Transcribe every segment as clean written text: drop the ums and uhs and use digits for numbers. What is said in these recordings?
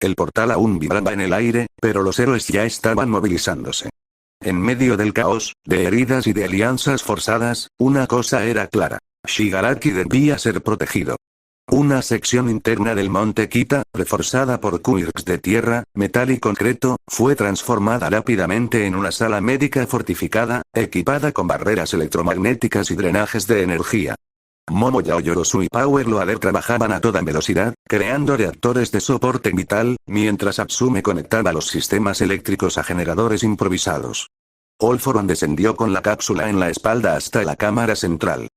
El portal aún vibraba en el aire, pero los héroes ya estaban movilizándose. En medio del caos, de heridas y de alianzas forzadas, una cosa era clara. Shigaraki debía ser protegido. Una sección interna del monte Kita, reforzada por quirks de tierra, metal y concreto, fue transformada rápidamente en una sala médica fortificada, equipada con barreras electromagnéticas y drenajes de energía. Momoya Oyorosu y Power Loader trabajaban a toda velocidad, creando reactores de soporte vital, mientras Atsume conectaba los sistemas eléctricos a generadores improvisados. All-For-One descendió con la cápsula en la espalda hasta la cámara central.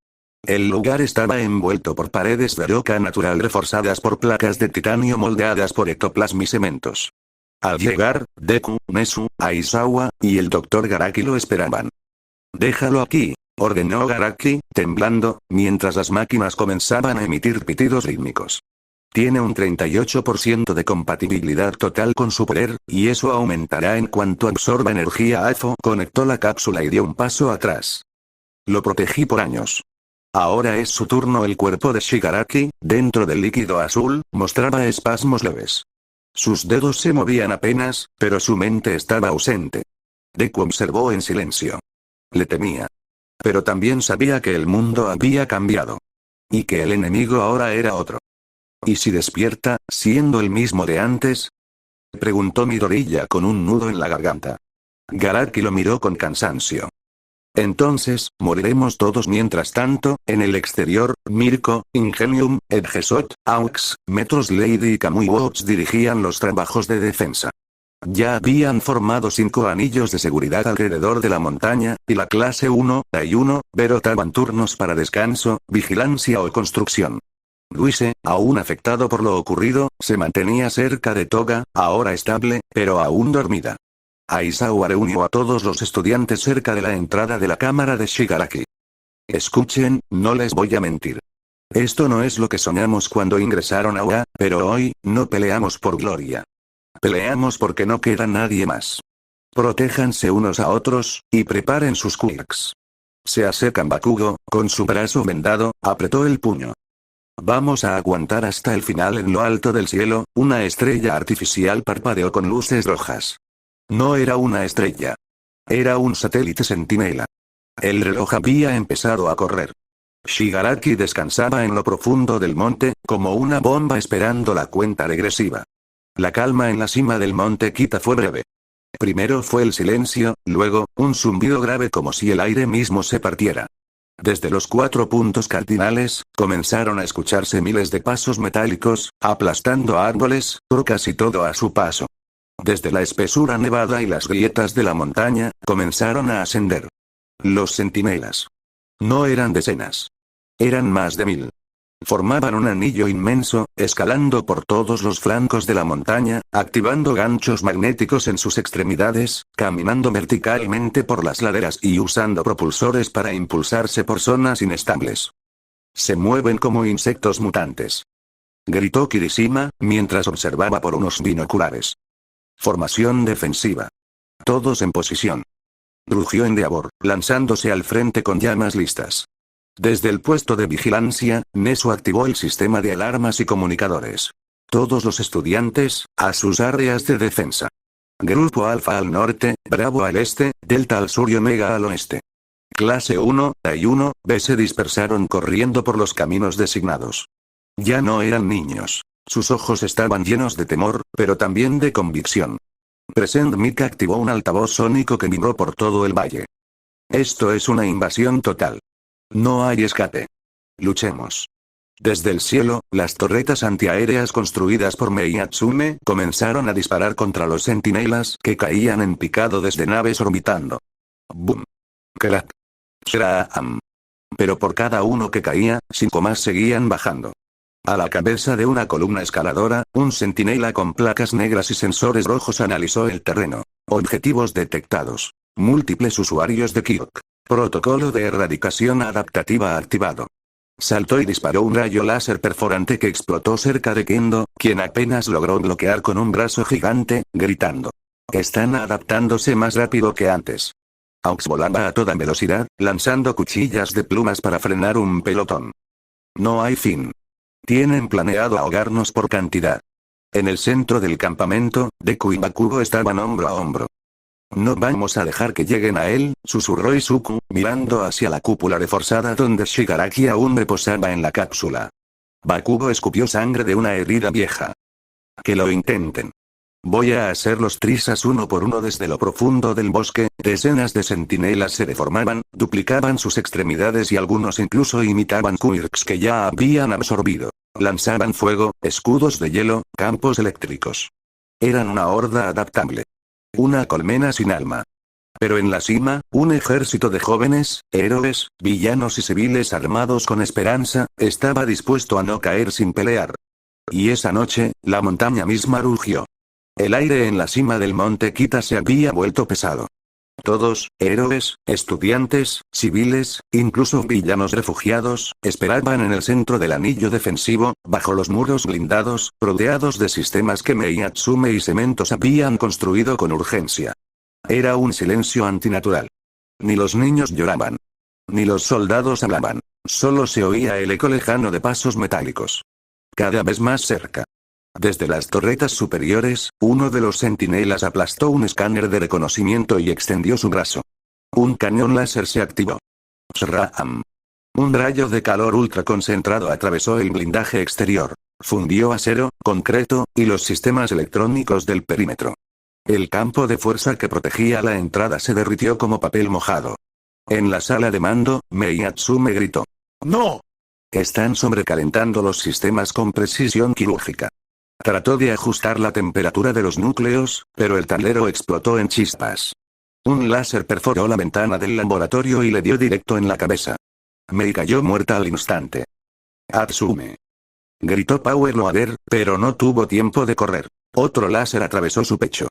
El lugar estaba envuelto por paredes de roca natural reforzadas por placas de titanio moldeadas por ectoplasma y cementos. Al llegar, Deku, Nezu, Aizawa, y el Dr. Garaki lo esperaban. «Déjalo aquí», ordenó Garaki, temblando, mientras las máquinas comenzaban a emitir pitidos rítmicos. Tiene un 38% de compatibilidad total con su poder, y eso aumentará en cuanto absorba energía. Afo conectó la cápsula y dio un paso atrás. Lo protegí por años. Ahora es su turno. El cuerpo de Shigaraki, dentro del líquido azul, mostraba espasmos leves. Sus dedos se movían apenas, pero su mente estaba ausente. Deku observó en silencio. Le temía. Pero también sabía que el mundo había cambiado. Y que el enemigo ahora era otro. ¿Y si despierta, siendo el mismo de antes?, preguntó Midoriya con un nudo en la garganta. Garaki lo miró con cansancio. Entonces, moriremos todos. Mientras tanto, en el exterior, Mirko, Ingenium, Edgesot, Aux, Metros Lady y Kamui Watch dirigían los trabajos de defensa. Ya habían formado 5 anillos de seguridad alrededor de la montaña, y la clase 1, y 1, rotaban turnos para descanso, vigilancia o construcción. Luise, aún afectado por lo ocurrido, se mantenía cerca de Toga, ahora estable, pero aún dormida. Aizawa reunió a todos los estudiantes cerca de la entrada de la cámara de Shigaraki. Escuchen, no les voy a mentir. Esto no es lo que soñamos cuando ingresaron a UA, pero hoy, no peleamos por gloria. Peleamos porque no queda nadie más. Protéjanse unos a otros, y preparen sus quirks. Seasekan Bakugo, con su brazo vendado, apretó el puño. Vamos a aguantar hasta el final. En lo alto del cielo, una estrella artificial parpadeó con luces rojas. No era una estrella. Era un satélite centinela. El reloj había empezado a correr. Shigaraki descansaba en lo profundo del monte, como una bomba esperando la cuenta regresiva. La calma en la cima del monte Kita fue breve. Primero fue el silencio, luego, un zumbido grave como si el aire mismo se partiera. Desde los 4 puntos cardinales, comenzaron a escucharse miles de pasos metálicos, aplastando árboles, rocas y todo a su paso. Desde la espesura nevada y las grietas de la montaña, comenzaron a ascender. Los centinelas. No eran decenas. Eran más de 1000. Formaban un anillo inmenso, escalando por todos los flancos de la montaña, activando ganchos magnéticos en sus extremidades, caminando verticalmente por las laderas y usando propulsores para impulsarse por zonas inestables. Se mueven como insectos mutantes. Gritó Kirishima, mientras observaba por unos binoculares. Formación defensiva. Todos en posición. Rugió Endeavor, lanzándose al frente con llamas listas. Desde el puesto de vigilancia, Nezu activó el sistema de alarmas y comunicadores. Todos los estudiantes, a sus áreas de defensa. Grupo Alfa al norte, Bravo al este, Delta al sur y Omega al oeste. Clase 1, y 1, B se dispersaron corriendo por los caminos designados. Ya no eran niños. Sus ojos estaban llenos de temor, pero también de convicción. Present Mika activó un altavoz sónico que vibró por todo el valle. Esto es una invasión total. No hay escape. Luchemos. Desde el cielo, las torretas antiaéreas construidas por Mei Atsume comenzaron a disparar contra los centinelas que caían en picado desde naves orbitando. Boom. Crack. Shraam. Pero por cada uno que caía, 5 más seguían bajando. A la cabeza de una columna escaladora, un centinela con placas negras y sensores rojos analizó el terreno. Objetivos detectados. Múltiples usuarios de Kyok. Protocolo de erradicación adaptativa activado. Saltó y disparó un rayo láser perforante que explotó cerca de Kendo, quien apenas logró bloquear con un brazo gigante, gritando. Están adaptándose más rápido que antes. Aux volaba a toda velocidad, lanzando cuchillas de plumas para frenar un pelotón. No hay fin. Tienen planeado ahogarnos por cantidad. En el centro del campamento, Deku y Bakugo estaban hombro a hombro. No vamos a dejar que lleguen a él, susurró Izuku, mirando hacia la cúpula reforzada donde Shigaraki aún reposaba en la cápsula. Bakugo escupió sangre de una herida vieja. Que lo intenten. Voy a hacerlos trizas uno por uno desde lo profundo del bosque. Decenas de centinelas se deformaban, duplicaban sus extremidades y algunos incluso imitaban quirks que ya habían absorbido. Lanzaban fuego, escudos de hielo, campos eléctricos. Eran una horda adaptable. Una colmena sin alma. Pero en la cima, un ejército de jóvenes, héroes, villanos y civiles armados con esperanza, estaba dispuesto a no caer sin pelear. Y esa noche, la montaña misma rugió. El aire en la cima del monte Kita se había vuelto pesado. Todos, héroes, estudiantes, civiles, incluso villanos refugiados, esperaban en el centro del anillo defensivo, bajo los muros blindados, rodeados de sistemas que Mei Natsume y Cementos habían construido con urgencia. Era un silencio antinatural. Ni los niños lloraban. Ni los soldados hablaban. Solo se oía el eco lejano de pasos metálicos. Cada vez más cerca. Desde las torretas superiores, uno de los centinelas aplastó un escáner de reconocimiento y extendió su brazo. Un cañón láser se activó. ¡Shram! Un rayo de calor ultraconcentrado atravesó el blindaje exterior. Fundió acero, concreto, y los sistemas electrónicos del perímetro. El campo de fuerza que protegía la entrada se derritió como papel mojado. En la sala de mando, Mei Natsume gritó. ¡No! Están sobrecalentando los sistemas con precisión quirúrgica. Trató de ajustar la temperatura de los núcleos, pero el tablero explotó en chispas. Un láser perforó la ventana del laboratorio y le dio directo en la cabeza. Mei cayó muerta al instante. ¡Atsume! Gritó Power Loader, pero no tuvo tiempo de correr. Otro láser atravesó su pecho.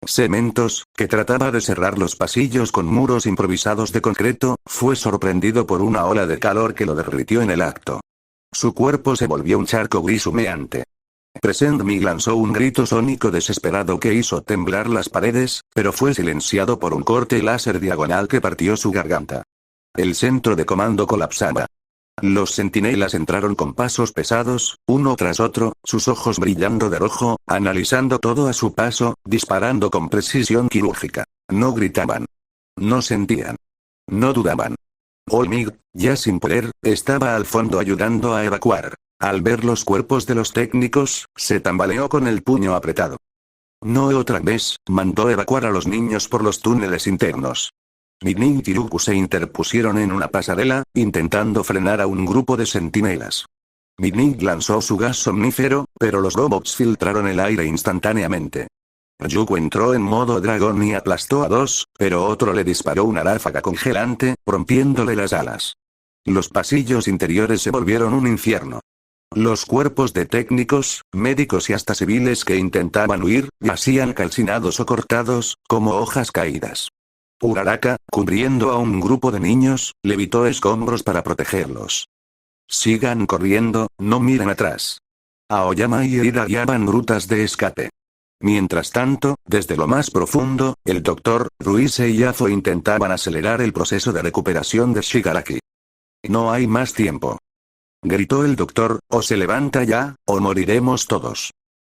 Cementos, que trataba de cerrar los pasillos con muros improvisados de concreto, fue sorprendido por una ola de calor que lo derritió en el acto. Su cuerpo se volvió un charco gris humeante. Present Me lanzó un grito sónico desesperado que hizo temblar las paredes, pero fue silenciado por un corte láser diagonal que partió su garganta. El centro de comando colapsaba. Los centinelas entraron con pasos pesados, uno tras otro, sus ojos brillando de rojo, analizando todo a su paso, disparando con precisión quirúrgica. No gritaban. No sentían. No dudaban. Olmig, ya sin poder, estaba al fondo ayudando a evacuar. Al ver los cuerpos de los técnicos, se tambaleó con el puño apretado. No otra vez, mandó evacuar a los niños por los túneles internos. Nini y Kiruku se interpusieron en una pasarela, intentando frenar a un grupo de centinelas. Nini lanzó su gas somnífero, pero los robots filtraron el aire instantáneamente. Yuko entró en modo dragón y aplastó a dos, pero otro le disparó una ráfaga congelante, rompiéndole las alas. Los pasillos interiores se volvieron un infierno. Los cuerpos de técnicos, médicos y hasta civiles que intentaban huir, yacían calcinados o cortados, como hojas caídas. Uraraka, cubriendo a un grupo de niños, levitó escombros para protegerlos. Sigan corriendo, no miren atrás. Aoyama y Ida guiaban rutas de escape. Mientras tanto, desde lo más profundo, el Dr. Ruise y Yafo intentaban acelerar el proceso de recuperación de Shigaraki. No hay más tiempo. Gritó el doctor, o se levanta ya, o moriremos todos.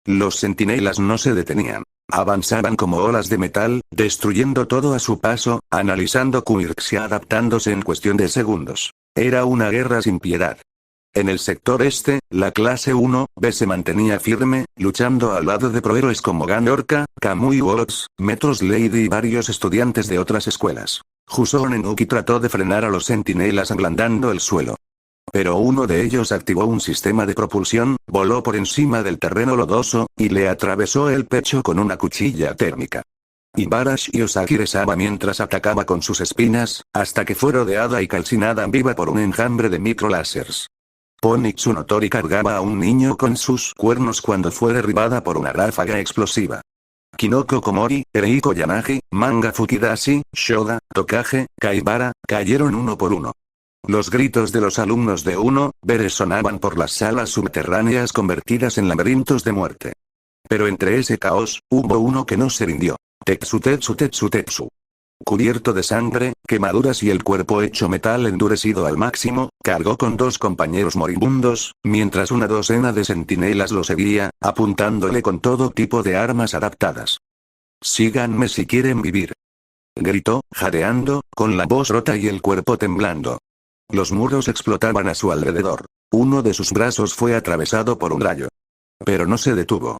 Los centinelas no se detenían. Avanzaban como olas de metal, destruyendo todo a su paso, analizando quirks y adaptándose en cuestión de segundos. Era una guerra sin piedad. En el sector este, la clase 1B se mantenía firme, luchando al lado de prohéroes como Ganorka, Kamui Works, Metros Lady y varios estudiantes de otras escuelas. Juson Enuki trató de frenar a los centinelas ablandando el suelo. Pero uno de ellos activó un sistema de propulsión, voló por encima del terreno lodoso, y le atravesó el pecho con una cuchilla térmica. Ibarashi Ozaki rezaba mientras atacaba con sus espinas, hasta que fue rodeada y calcinada viva por un enjambre de microláseres. Pony Tsunotori cargaba a un niño con sus cuernos cuando fue derribada por una ráfaga explosiva. Kinoko Komori, Ereiko Yanagi, Manga Fukidashi, Shoda, Tokage, Kaibara, cayeron uno por uno. Los gritos de los alumnos de 1B resonaban por las salas subterráneas convertidas en laberintos de muerte. Pero entre ese caos, hubo uno que no se rindió. Tetsu Tetsu Tetsu Tetsu. Cubierto de sangre, quemaduras y el cuerpo hecho metal endurecido al máximo, cargó con 2 compañeros moribundos, mientras una docena de centinelas lo seguía, apuntándole con todo tipo de armas adaptadas. «Síganme si quieren vivir», gritó, jadeando, con la voz rota y el cuerpo temblando. Los muros explotaban a su alrededor. Uno de sus brazos fue atravesado por un rayo. Pero no se detuvo.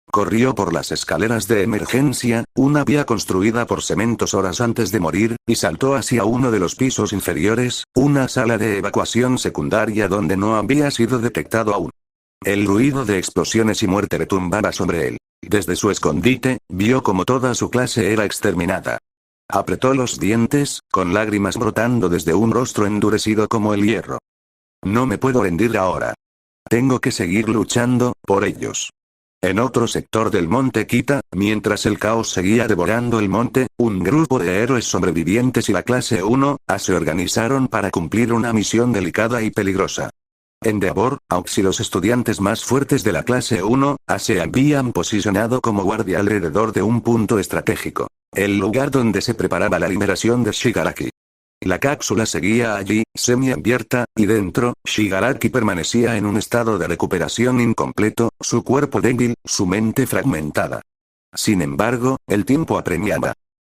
Corrió por las escaleras de emergencia, una vía construida por Cementos horas antes de morir, y saltó hacia uno de los pisos inferiores, una sala de evacuación secundaria donde no había sido detectado aún. El ruido de explosiones y muerte retumbaba sobre él. Desde su escondite, vio como toda su clase era exterminada. Apretó los dientes, con lágrimas brotando desde un rostro endurecido como el hierro. No me puedo rendir ahora. Tengo que seguir luchando, por ellos. En otro sector del monte Kita, mientras el caos seguía devorando el monte, un grupo de héroes sobrevivientes y la clase 1A se organizaron para cumplir una misión delicada y peligrosa. En Deavor, Aux y los estudiantes más fuertes de la clase 1A se habían posicionado como guardia alrededor de un punto estratégico. El lugar donde se preparaba la liberación de Shigaraki. La cápsula seguía allí, semiabierta, y dentro, Shigaraki permanecía en un estado de recuperación incompleto, su cuerpo débil, su mente fragmentada. Sin embargo, el tiempo apremiaba.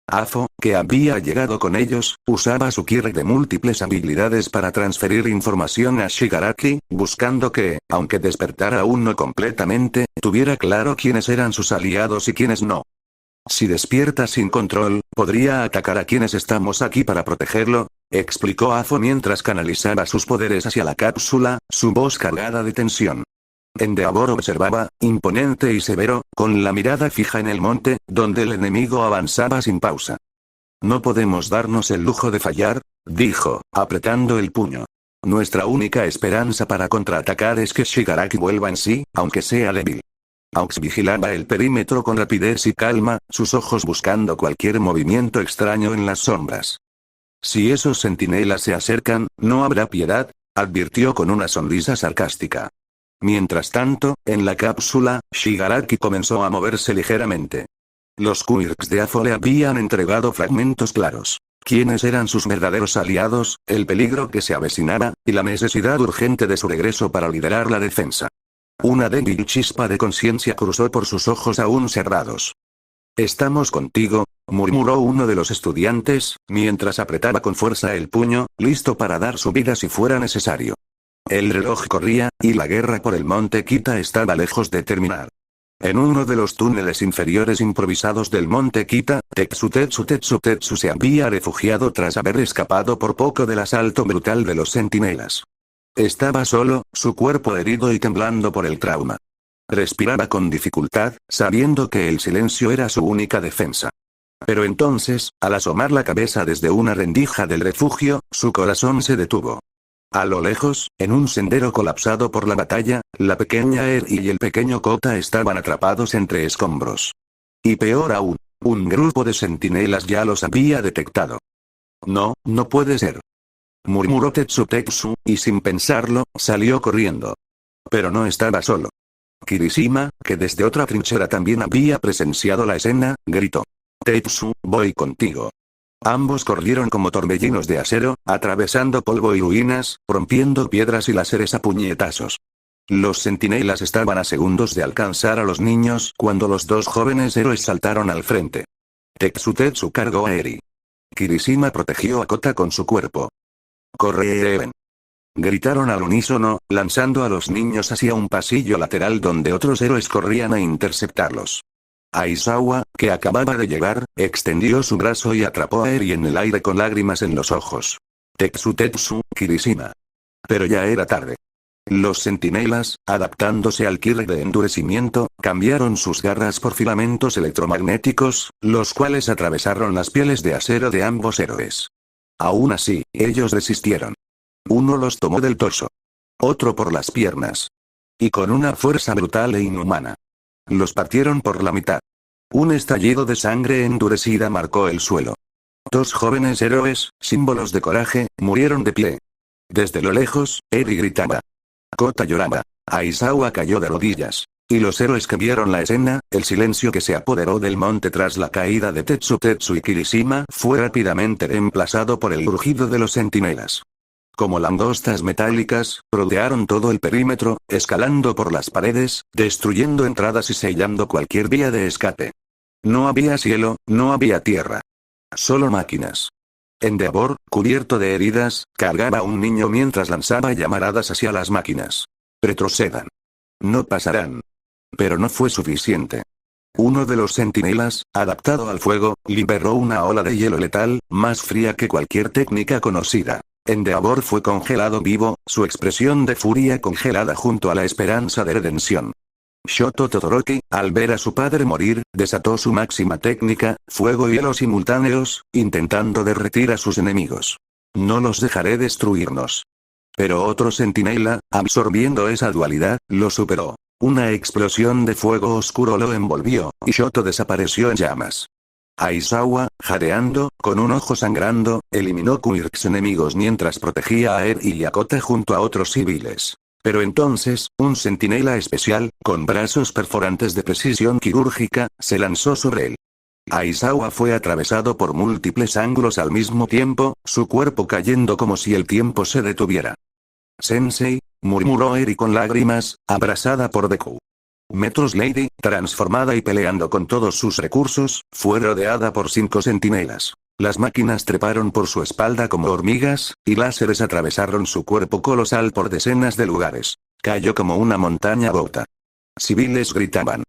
Afo, que había llegado con ellos, usaba su Kirei de múltiples habilidades para transferir información a Shigaraki, buscando que, aunque despertara aún no completamente, tuviera claro quiénes eran sus aliados y quiénes no. Si despierta sin control, podría atacar a quienes estamos aquí para protegerlo, explicó Afo mientras canalizaba sus poderes hacia la cápsula, su voz cargada de tensión. Endeavor observaba, imponente y severo, con la mirada fija en el monte, donde el enemigo avanzaba sin pausa. No podemos darnos el lujo de fallar, dijo, apretando el puño. Nuestra única esperanza para contraatacar es que Shigaraki vuelva en sí, aunque sea débil. Aux vigilaba el perímetro con rapidez y calma, sus ojos buscando cualquier movimiento extraño en las sombras. Si esos centinelas se acercan, no habrá piedad, advirtió con una sonrisa sarcástica. Mientras tanto, en la cápsula, Shigaraki comenzó a moverse ligeramente. Los Quirks de Afo le habían entregado fragmentos claros. Quiénes eran sus verdaderos aliados, el peligro que se avecinaba, y la necesidad urgente de su regreso para liderar la defensa. Una débil chispa de conciencia cruzó por sus ojos aún cerrados. «Estamos contigo», murmuró uno de los estudiantes, mientras apretaba con fuerza el puño, listo para dar su vida si fuera necesario. El reloj corría, y la guerra por el monte Kita estaba lejos de terminar. En uno de los túneles inferiores improvisados del monte Kita, Tetsu se había refugiado tras haber escapado por poco del asalto brutal de los centinelas. Estaba solo, su cuerpo herido y temblando por el trauma. Respiraba con dificultad, sabiendo que el silencio era su única defensa. Pero entonces, al asomar la cabeza desde una rendija del refugio, su corazón se detuvo. A lo lejos, en un sendero colapsado por la batalla, la pequeña Eri y el pequeño Kota estaban atrapados entre escombros. Y peor aún, un grupo de centinelas ya los había detectado. No, no puede ser. Murmuró Tetsu, y sin pensarlo, salió corriendo. Pero no estaba solo. Kirishima, que desde otra trinchera también había presenciado la escena, gritó. «Tetsu, voy contigo». Ambos corrieron como torbellinos de acero, atravesando polvo y ruinas, rompiendo piedras y láseres a puñetazos. Los centinelas estaban a segundos de alcanzar a los niños cuando los 2 jóvenes héroes saltaron al frente. Tetsu cargó a Eri. Kirishima protegió a Kota con su cuerpo. «¡Corre, gritaron al unísono, lanzando a los niños hacia un pasillo lateral donde otros héroes corrían a interceptarlos. Aizawa, que acababa de llegar, extendió su brazo y atrapó a Eri en el aire con lágrimas en los ojos. Tetsu, Kirishima. Pero ya era tarde. Los centinelas, adaptándose al Kirei de endurecimiento, cambiaron sus garras por filamentos electromagnéticos, los cuales atravesaron las pieles de acero de ambos héroes. Aún así, ellos resistieron. Uno los tomó del torso. Otro por las piernas. Y con una fuerza brutal e inhumana. Los partieron por la mitad. Un estallido de sangre endurecida marcó el suelo. 2 jóvenes héroes, símbolos de coraje, murieron de pie. Desde lo lejos, Eri gritaba. Kota lloraba. Aizawa cayó de rodillas. Y los héroes que vieron la escena, el silencio que se apoderó del monte tras la caída de Tetsu y Kirishima fue rápidamente reemplazado por el rugido de los centinelas. Como langostas metálicas, rodearon todo el perímetro, escalando por las paredes, destruyendo entradas y sellando cualquier vía de escape. No había cielo, no había tierra. Solo máquinas. Endeavor, cubierto de heridas, cargaba a un niño mientras lanzaba llamaradas hacia las máquinas. Retrocedan. No pasarán. Pero no fue suficiente. Uno de los centinelas, adaptado al fuego, liberó una ola de hielo letal, más fría que cualquier técnica conocida. Endeavor fue congelado vivo, su expresión de furia congelada junto a la esperanza de redención. Shoto Todoroki, al ver a su padre morir, desató su máxima técnica, fuego y hielo simultáneos, intentando derretir a sus enemigos. No los dejaré destruirnos. Pero otro centinela, absorbiendo esa dualidad, lo superó. Una explosión de fuego oscuro lo envolvió, y Shoto desapareció en llamas. Aizawa, jadeando, con un ojo sangrando, eliminó Quirks enemigos mientras protegía a Eri y Yakota junto a otros civiles. Pero entonces, un centinela especial, con brazos perforantes de precisión quirúrgica, se lanzó sobre él. Aizawa fue atravesado por múltiples ángulos al mismo tiempo, su cuerpo cayendo como si el tiempo se detuviera. «Sensei», murmuró Eri con lágrimas, abrazada por Deku. Metros Lady, transformada y peleando con todos sus recursos, fue rodeada por 5 centinelas. Las máquinas treparon por su espalda como hormigas, y láseres atravesaron su cuerpo colosal por decenas de lugares. Cayó como una montaña rota. Civiles gritaban.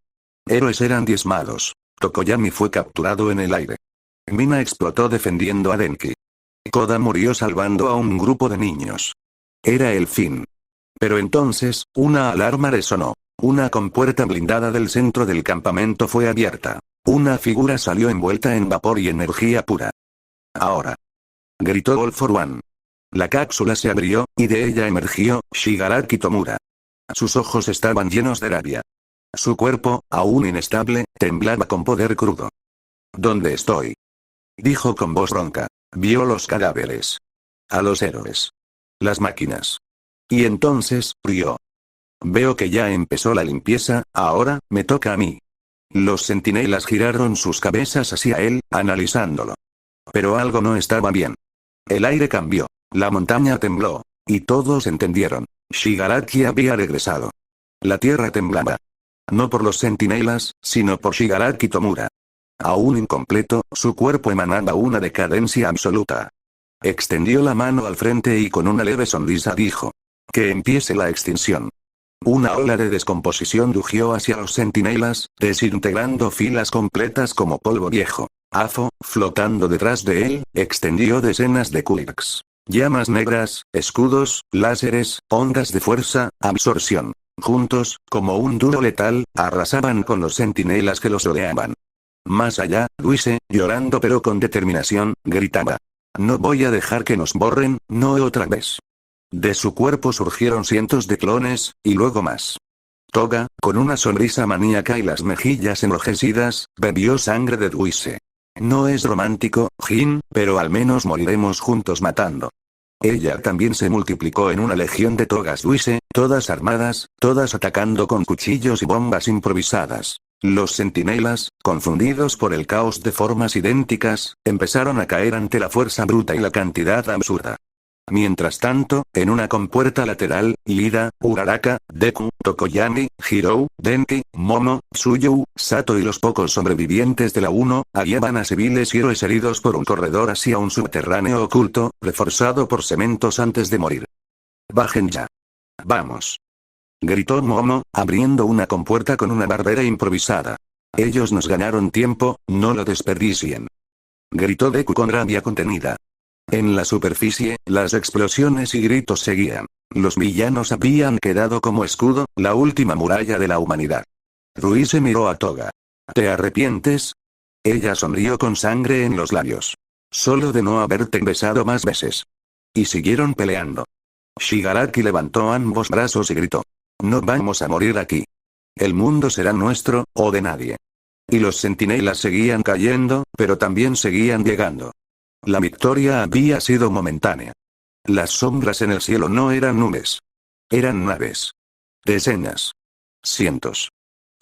Héroes eran diezmados. Tokoyami fue capturado en el aire. Mina explotó defendiendo a Denki. Koda murió salvando a un grupo de niños. Era el fin. Pero entonces, una alarma resonó. Una compuerta blindada del centro del campamento fue abierta. Una figura salió envuelta en vapor y energía pura. Ahora. Gritó All for One. La cápsula se abrió, y de ella emergió Shigaraki Tomura. Sus ojos estaban llenos de rabia. Su cuerpo, aún inestable, temblaba con poder crudo. ¿Dónde estoy?, dijo con voz ronca. Vio los cadáveres. A los héroes. Las máquinas. Y entonces, rió. Veo que ya empezó la limpieza, ahora, me toca a mí. Los centinelas giraron sus cabezas hacia él, analizándolo. Pero algo no estaba bien. El aire cambió. La montaña tembló. Y todos entendieron. Shigaraki había regresado. La tierra temblaba. No por los centinelas, sino por Shigaraki Tomura. Aún incompleto, su cuerpo emanaba una decadencia absoluta. Extendió la mano al frente y con una leve sonrisa dijo. Que empiece la extinción. Una ola de descomposición rugió hacia los centinelas, desintegrando filas completas como polvo viejo. Afo, flotando detrás de él, extendió decenas de Quirks. Llamas negras, escudos, láseres, ondas de fuerza, absorción. Juntos, como un duro letal, arrasaban con los centinelas que los rodeaban. Más allá, Luise, llorando pero con determinación, gritaba. No voy a dejar que nos borren, no otra vez. De su cuerpo surgieron cientos de clones, y luego más. Toga, con una sonrisa maníaca y las mejillas enrojecidas, bebió sangre de Luise. No es romántico, Jin, pero al menos moriremos juntos matando. Ella también se multiplicó en una legión de togas Luise, todas armadas, todas atacando con cuchillos y bombas improvisadas. Los centinelas, confundidos por el caos de formas idénticas, empezaron a caer ante la fuerza bruta y la cantidad absurda. Mientras tanto, en una compuerta lateral, Ida, Uraraka, Deku, Tokoyami, Hirou, Denki, Momo, Tsuyu, Sato y los pocos sobrevivientes de la 1, guiaban a civiles y héroes heridos por un corredor hacia un subterráneo oculto, reforzado por cementos antes de morir. «Bajen ya. Vamos», gritó Momo, abriendo una compuerta con una barbera improvisada. «Ellos nos ganaron tiempo, no lo desperdicien», gritó Deku con rabia contenida. En la superficie, las explosiones y gritos seguían. Los villanos habían quedado como escudo, la última muralla de la humanidad. Ruise miró a Toga. ¿Te arrepientes? Ella sonrió con sangre en los labios. Solo de no haberte besado más veces. Y siguieron peleando. Shigaraki levantó ambos brazos y gritó. No vamos a morir aquí. El mundo será nuestro, o de nadie. Y los centinelas seguían cayendo, pero también seguían llegando. La victoria había sido momentánea. Las sombras en el cielo no eran nubes. Eran naves. Decenas. Cientos.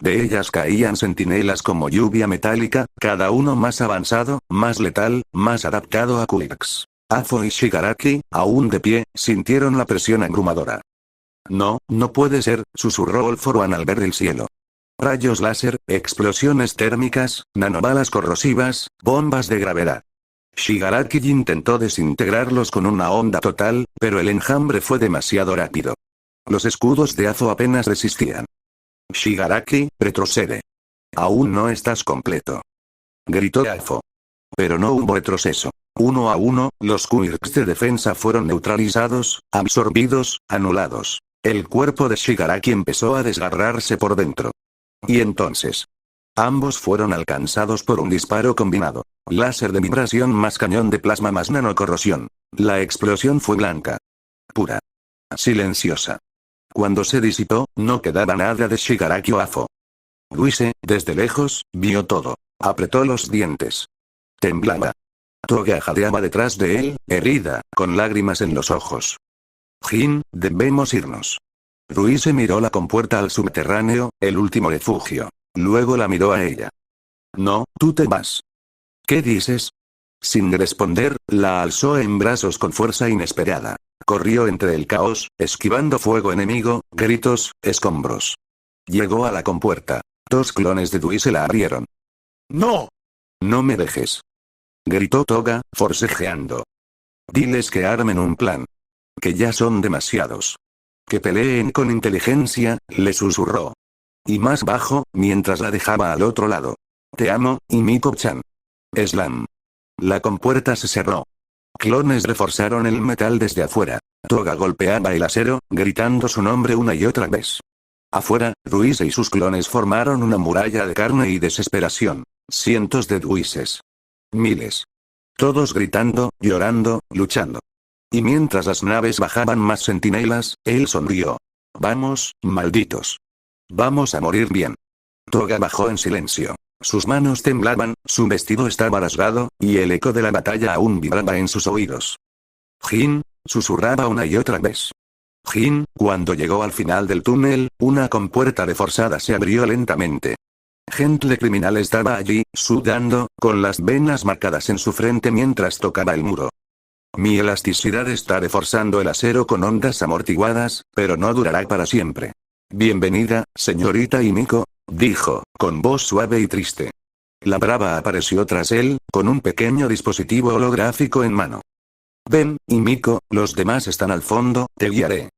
De ellas caían centinelas como lluvia metálica, cada uno más avanzado, más letal, más adaptado a Quirks. Afo y Shigaraki, aún de pie, sintieron la presión abrumadora. No, no puede ser, susurró All For One al ver el cielo. Rayos láser, explosiones térmicas, nanobalas corrosivas, bombas de gravedad. Shigaraki intentó desintegrarlos con una onda total, pero el enjambre fue demasiado rápido. Los escudos de Afo apenas resistían. Shigaraki, retrocede. Aún no estás completo. Gritó Afo. Pero no hubo retroceso. 1 a 1, los quirks de defensa fueron neutralizados, absorbidos, anulados. El cuerpo de Shigaraki empezó a desgarrarse por dentro. Y entonces, ambos fueron alcanzados por un disparo combinado. Láser de vibración más cañón de plasma más nanocorrosión. La explosión fue blanca. Pura. Silenciosa. Cuando se disipó, no quedaba nada de Shigaraki o Afo. Luise, desde lejos, vio todo. Apretó los dientes. Temblaba. Toga jadeaba detrás de él, herida, con lágrimas en los ojos. Jin, debemos irnos. Ruise miró la compuerta al subterráneo, el último refugio. Luego la miró a ella. No, tú te vas. ¿Qué dices? Sin responder, la alzó en brazos con fuerza inesperada. Corrió entre el caos, esquivando fuego enemigo, gritos, escombros. Llegó a la compuerta. 2 clones de Duise la abrieron. ¡No! No me dejes. Gritó Toga, forcejeando. Diles que armen un plan. Que ya son demasiados. Que peleen con inteligencia, le susurró. Y más bajo, mientras la dejaba al otro lado. Te amo, Himiko-chan. Slam. La compuerta se cerró. Clones reforzaron el metal desde afuera. Toga golpeaba el acero, gritando su nombre una y otra vez. Afuera, Ruise y sus clones formaron una muralla de carne y desesperación. Cientos de Duises. Miles. Todos gritando, llorando, luchando. Y mientras las naves bajaban más centinelas, él sonrió. Vamos, malditos. Vamos a morir bien. Toga bajó en silencio. Sus manos temblaban, su vestido estaba rasgado, y el eco de la batalla aún vibraba en sus oídos. Jin, susurraba una y otra vez. Jin, cuando llegó al final del túnel, una compuerta reforzada se abrió lentamente. Gentle criminal estaba allí, sudando, con las venas marcadas en su frente mientras tocaba el muro. Mi elasticidad está reforzando el acero con ondas amortiguadas, pero no durará para siempre. Bienvenida, señorita Himiko, dijo, con voz suave y triste. La brava apareció tras él, con un pequeño dispositivo holográfico en mano. Ven, Himiko, los demás están al fondo, te guiaré.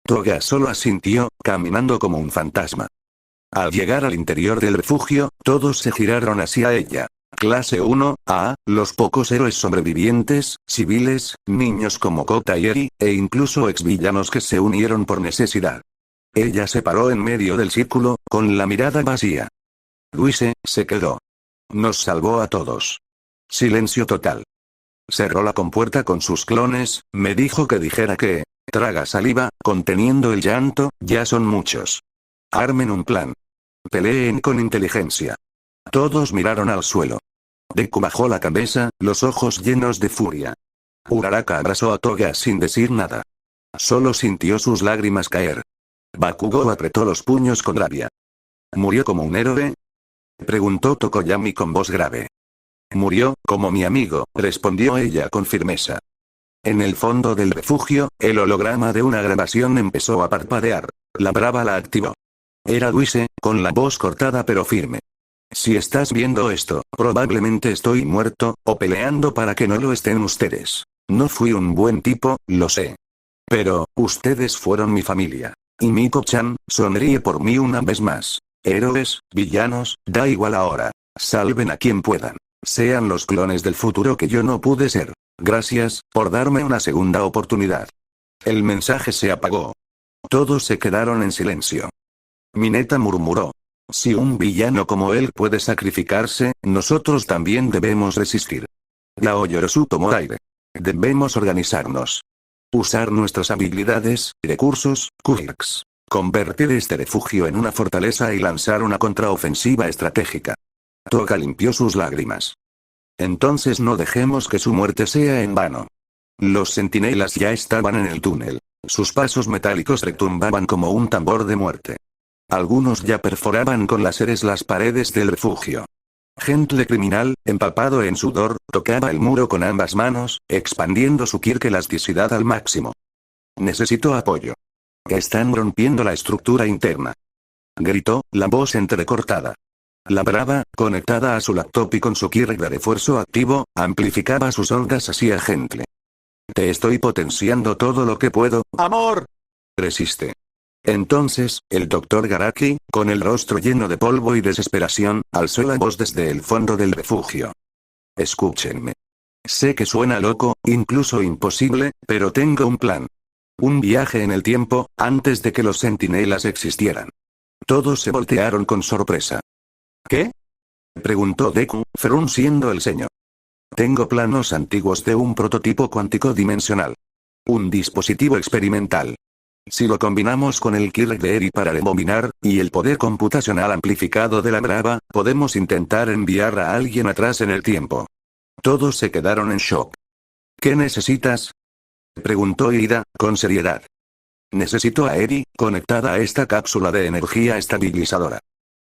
Toga solo asintió, caminando como un fantasma. Al llegar al interior del refugio, todos se giraron hacia ella. Clase 1A, los pocos héroes sobrevivientes, civiles, niños como Kota y Eri, e incluso exvillanos que se unieron por necesidad. Ella se paró en medio del círculo, con la mirada vacía. Luise, se quedó. Nos salvó a todos. Silencio total. Cerró la compuerta con sus clones, me dijo que dijera que... Traga saliva, conteniendo el llanto, ya son muchos. Armen un plan. Peleen con inteligencia. Todos miraron al suelo. Deku bajó la cabeza, los ojos llenos de furia. Uraraka abrazó a Toga sin decir nada. Solo sintió sus lágrimas caer. Bakugou apretó los puños con rabia. ¿Murió como un héroe? Preguntó Tokoyami con voz grave. Murió, como mi amigo, respondió ella con firmeza. En el fondo del refugio, el holograma de una grabación empezó a parpadear. La brava la activó. Era Luise, con la voz cortada pero firme. Si estás viendo esto, probablemente estoy muerto, o peleando para que no lo estén ustedes. No fui un buen tipo, lo sé. Pero, ustedes fueron mi familia. Y Miko-chan, sonríe por mí una vez más. Héroes, villanos, da igual ahora. Salven a quien puedan. Sean los clones del futuro que yo no pude ser. Gracias, por darme una segunda oportunidad. El mensaje se apagó. Todos se quedaron en silencio. Mineta murmuró. Si un villano como él puede sacrificarse, nosotros también debemos resistir. Gaoyorosu tomó aire. Debemos organizarnos. Usar nuestras habilidades, recursos, quirks. Convertir este refugio en una fortaleza y lanzar una contraofensiva estratégica. Toga limpió sus lágrimas. Entonces no dejemos que su muerte sea en vano. Los centinelas ya estaban en el túnel. Sus pasos metálicos retumbaban como un tambor de muerte. Algunos ya perforaban con láseres las paredes del refugio. Gentle criminal, empapado en sudor, tocaba el muro con ambas manos, expandiendo su elasticidad al máximo. Necesito apoyo. Están rompiendo la estructura interna. Gritó, la voz entrecortada. La brava, conectada a su laptop y con su Kirk de refuerzo activo, amplificaba sus ondas hacia Gentle. Te estoy potenciando todo lo que puedo, amor. Resiste. Entonces, el Dr. Garaki, con el rostro lleno de polvo y desesperación, alzó la voz desde el fondo del refugio. Escúchenme. Sé que suena loco, incluso imposible, pero tengo un plan. Un viaje en el tiempo, antes de que los centinelas existieran. Todos se voltearon con sorpresa. ¿Qué? Preguntó Deku, frunciendo el ceño. Tengo planos antiguos de un prototipo cuántico dimensional. Un dispositivo experimental. Si lo combinamos con el Kirk de Eri para rebobinar, y el poder computacional amplificado de la Brava, podemos intentar enviar a alguien atrás en el tiempo. Todos se quedaron en shock. ¿Qué necesitas? Preguntó Ida, con seriedad. Necesito a Eri, conectada a esta cápsula de energía estabilizadora.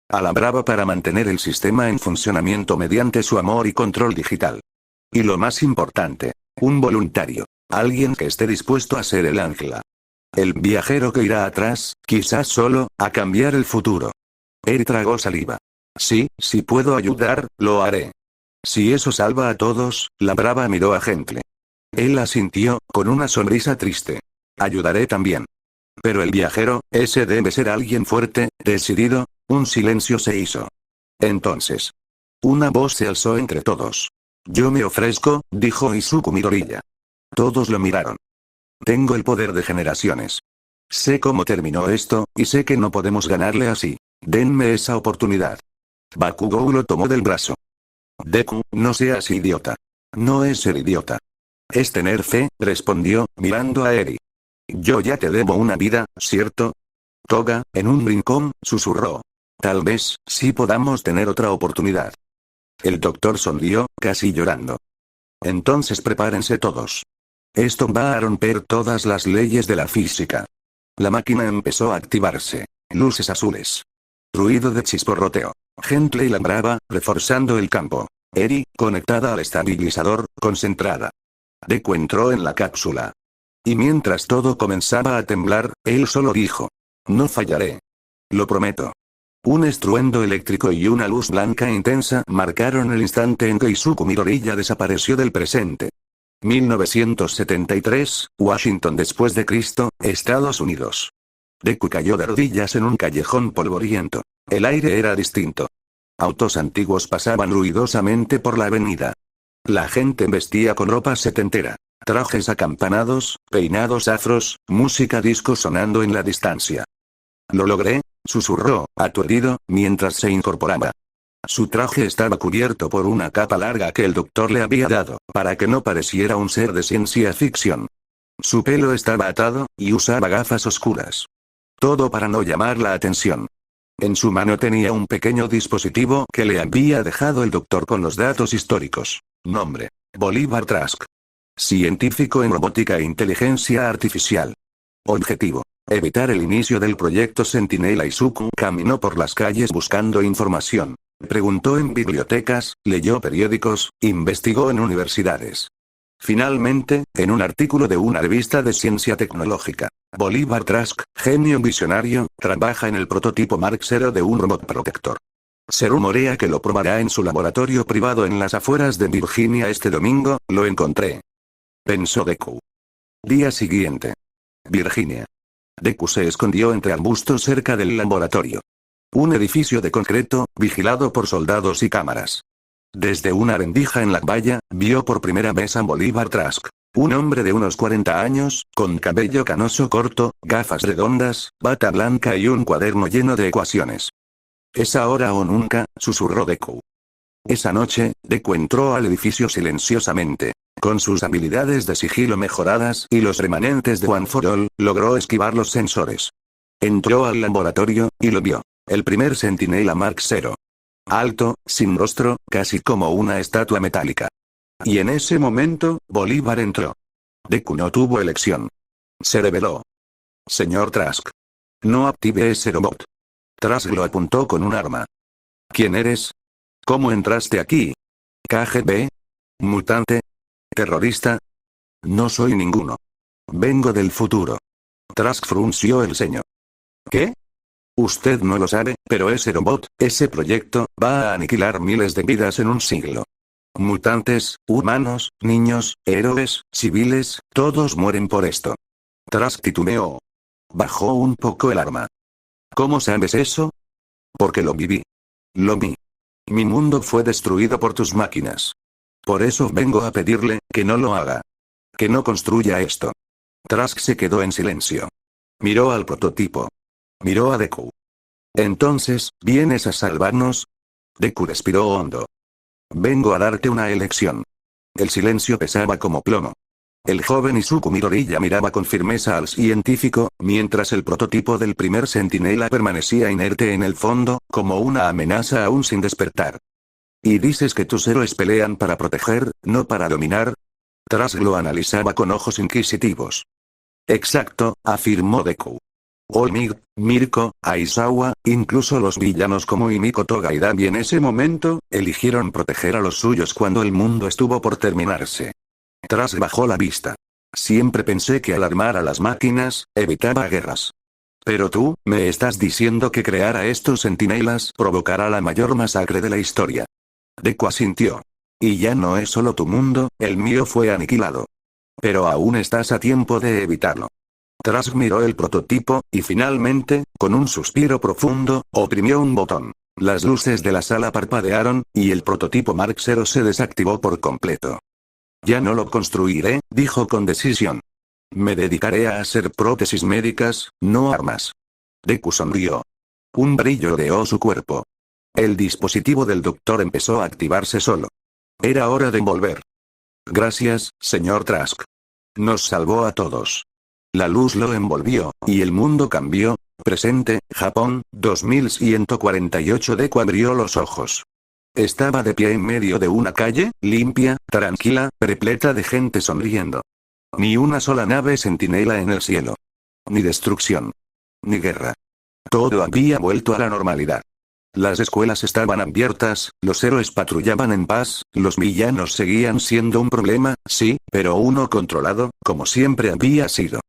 A la Brava para mantener el sistema en funcionamiento mediante su amor y control digital. Y lo más importante, un voluntario. Alguien que esté dispuesto a ser el Ángela. El viajero que irá atrás, quizás solo, a cambiar el futuro. Eri tragó saliva. Sí, si puedo ayudar, lo haré. Si eso salva a todos, la Brava miró a Gentle. Él asintió, con una sonrisa triste. Ayudaré también. Pero el viajero, ese debe ser alguien fuerte, decidido. Un silencio se hizo. Entonces. Una voz se alzó entre todos. Yo me ofrezco, dijo Izuku Midoriya. Todos lo miraron. Tengo el poder de generaciones. Sé cómo terminó esto, y sé que no podemos ganarle así. Denme esa oportunidad. Bakugou lo tomó del brazo. Deku, no seas idiota. No es ser idiota. Es tener fe, respondió, mirando a Eri. Yo ya te debo una vida, ¿cierto? Toga, en un rincón, susurró. Tal vez, sí podamos tener otra oportunidad. El doctor sonrió, casi llorando. Entonces prepárense todos. Esto va a romper todas las leyes de la física. La máquina empezó a activarse. Luces azules. Ruido de chisporroteo. Gentle y la Brava, reforzando el campo. Eri, conectada al estabilizador, concentrada. Deku entró en la cápsula. Y mientras todo comenzaba a temblar, él solo dijo. No fallaré. Lo prometo. Un estruendo eléctrico y una luz blanca intensa marcaron el instante en que Izuku Midoriya desapareció del presente. 1973, Washington después de Cristo, Estados Unidos. Deku cayó de rodillas en un callejón polvoriento. El aire era distinto. Autos antiguos pasaban ruidosamente por la avenida. La gente vestía con ropa setentera. Trajes acampanados, peinados afros, música disco sonando en la distancia. Lo logré, susurró, aturdido, mientras se incorporaba. Su traje estaba cubierto por una capa larga que el doctor le había dado, para que no pareciera un ser de ciencia ficción. Su pelo estaba atado, y usaba gafas oscuras. Todo para no llamar la atención. En su mano tenía un pequeño dispositivo que le había dejado el doctor con los datos históricos. Nombre: Bolívar Trask. Científico en robótica e inteligencia artificial. Objetivo: evitar el inicio del proyecto Centinela. Izuku caminó por las calles buscando información. Preguntó en bibliotecas, leyó periódicos, investigó en universidades. Finalmente, en un artículo de una revista de ciencia tecnológica. Bolívar Trask, genio visionario, trabaja en el prototipo Mark III de un robot protector. Se rumorea que lo probará en su laboratorio privado en las afueras de Virginia este domingo. Lo encontré. Pensó Deku. Día siguiente. Virginia. Deku se escondió entre arbustos cerca del laboratorio. Un edificio de concreto, vigilado por soldados y cámaras. Desde una rendija en la valla, vio por primera vez a Bolívar Trask. Un hombre de unos 40 años, con cabello canoso corto, gafas redondas, bata blanca y un cuaderno lleno de ecuaciones. Es ahora o nunca, susurró Deku. Esa noche, Deku entró al edificio silenciosamente. Con sus habilidades de sigilo mejoradas y los remanentes de One for All, logró esquivar los sensores. Entró al laboratorio, y lo vio. El primer centinela Mark III. Alto, sin rostro, casi como una estatua metálica. Y en ese momento, Bolívar entró. Deku no tuvo elección. Se rebeló. Señor Trask. No active ese robot. Trask lo apuntó con un arma. ¿Quién eres? ¿Cómo entraste aquí? ¿KGB? ¿Mutante? ¿Terrorista? No soy ninguno. Vengo del futuro. Trask frunció el ceño. ¿Qué? Usted no lo sabe, pero ese robot, ese proyecto, va a aniquilar miles de vidas en un siglo. Mutantes, humanos, niños, héroes, civiles, todos mueren por esto. Trask titubeó. Bajó un poco el arma. ¿Cómo sabes eso? Porque lo viví. Lo vi. Mi mundo fue destruido por tus máquinas. Por eso vengo a pedirle, que no lo haga. Que no construya esto. Trask se quedó en silencio. Miró al prototipo. Miró a Deku. Entonces, ¿vienes a salvarnos? Deku respiró hondo. Vengo a darte una elección. El silencio pesaba como plomo. El joven Izuku Midoriya miraba con firmeza al científico, mientras el prototipo del primer centinela permanecía inerte en el fondo, como una amenaza aún sin despertar. ¿Y dices que tus héroes pelean para proteger, no para dominar? Trask lo analizaba con ojos inquisitivos. Exacto, afirmó Deku. Olmig, Mirko, Aizawa, incluso los villanos como Himiko Toga y Dabi en ese momento, eligieron proteger a los suyos cuando el mundo estuvo por terminarse. Trask bajó la vista. Siempre pensé que al armar a las máquinas, evitaba guerras. Pero tú, me estás diciendo que crear a estos centinelas provocará la mayor masacre de la historia. Deku asintió. Y ya no es solo tu mundo, el mío fue aniquilado. Pero aún estás a tiempo de evitarlo. Trask miró el prototipo, y finalmente, con un suspiro profundo, oprimió un botón. Las luces de la sala parpadearon, y el prototipo Mark 0 se desactivó por completo. Ya no lo construiré, dijo con decisión. Me dedicaré a hacer prótesis médicas, no armas. Deku sonrió. Un brillo rodeó su cuerpo. El dispositivo del doctor empezó a activarse solo. Era hora de volver. Gracias, señor Trask. Nos salvó a todos. La luz lo envolvió, y el mundo cambió. Presente, Japón, 2148. Deku abrió los ojos. Estaba de pie en medio de una calle, limpia, tranquila, repleta de gente sonriendo. Ni una sola nave centinela en el cielo. Ni destrucción. Ni guerra. Todo había vuelto a la normalidad. Las escuelas estaban abiertas, los héroes patrullaban en paz, los villanos seguían siendo un problema, sí, pero uno controlado, como siempre había sido.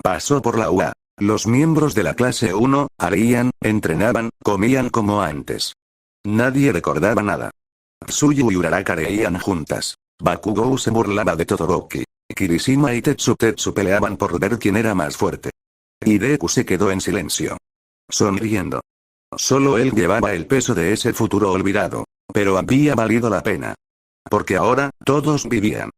Pasó por la UA. Los miembros de la clase 1, harían, entrenaban, comían como antes. Nadie recordaba nada. Tsuyu y Uraraka reían juntas. Bakugou se burlaba de Todoroki. Kirishima y Tetsu peleaban por ver quién era más fuerte. Y Deku se quedó en silencio. Sonriendo. Solo él llevaba el peso de ese futuro olvidado. Pero había valido la pena. Porque ahora, todos vivían.